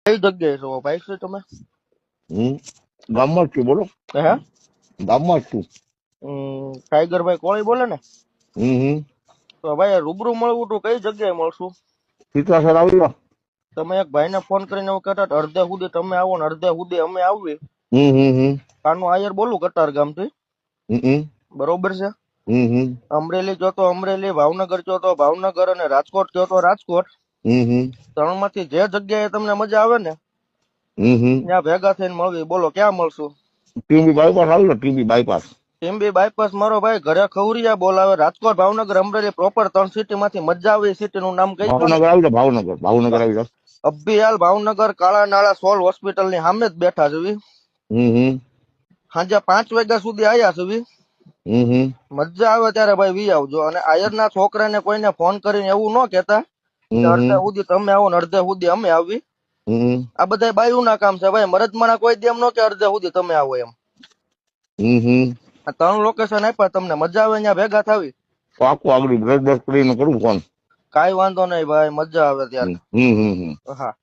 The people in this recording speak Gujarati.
કઈ જગ્યાએ છો ભાઈ છે તમે? ગામમાં જ છું, બોલો. હે ગામમાં જ છું. ટાઈગરભાઈ કોળી બોલે ને? હમ તો ભાઈ રૂબરૂ મળવું તું કઈ જગ્યાએ મળશું? સીતાસર આવી જાઓ. તમે એક ભાઈને ફોન કરીને એવું કહેતા હતા, અડધે સુધી તમે આવો ને અડધે સુધી અમે આવીએ. કાનું આયર બોલું કટાર ગામથી. બરોબર છે. અમરેલી જો તો અમરેલી, ભાવનગર જો તો ભાવનગર અને રાજકોટ જો તો રાજકોટ. ત્રણ માંથી જે જગ્યાએ તમને મજા આવે ને ત્યાં ભેગા થઈને મળવી. બોલો ક્યાં મળશું? ટીબી બાયપાસ આવી જાઓ. TB bypass. ટીમ્બી બાયપાસ મારો ભાઈ ઘરે ખવરિયા બોલાવે. રાજકોટ, ભાવનગર, અમરેલી પ્રોપર 3 સિટી માંથી મજા આવે એ સિટી નું નામ કઈ દો ને. ભાવનગર આવી જાઓ. ભાવનગર આવી જાઓ. અભિયાલ ભાવનગર કાળા નાળા સોલ હોસ્પિટલ ની સામે જ બેઠા છે. સાંજે 5 વાગ્યા સુધી આયા છે. મજા આવે ત્યારે ભાઈ વી આવજો. અને આયર ના છોકરાને કોઈને ફોન કરીને એવું ન કેતા કે અડધે સુધી તમે આવો ને અડધે સુધી અમે આવી. આ બધા બાયું ના કામ છે ભાઈ. મરદમાણા કોઈ દે એમ ન કે અડધે સુધી તમે આવો એમ. આ 3 લોકેશન આપ્યા તમને, મજા આવે ત્યાં ભેગા થાવી. પાકું આગળ બ્લડ કરીને કરું ફોન. કાઈ વાંધો નહીં ભાઈ, મજા આવે ત્યારે. હા.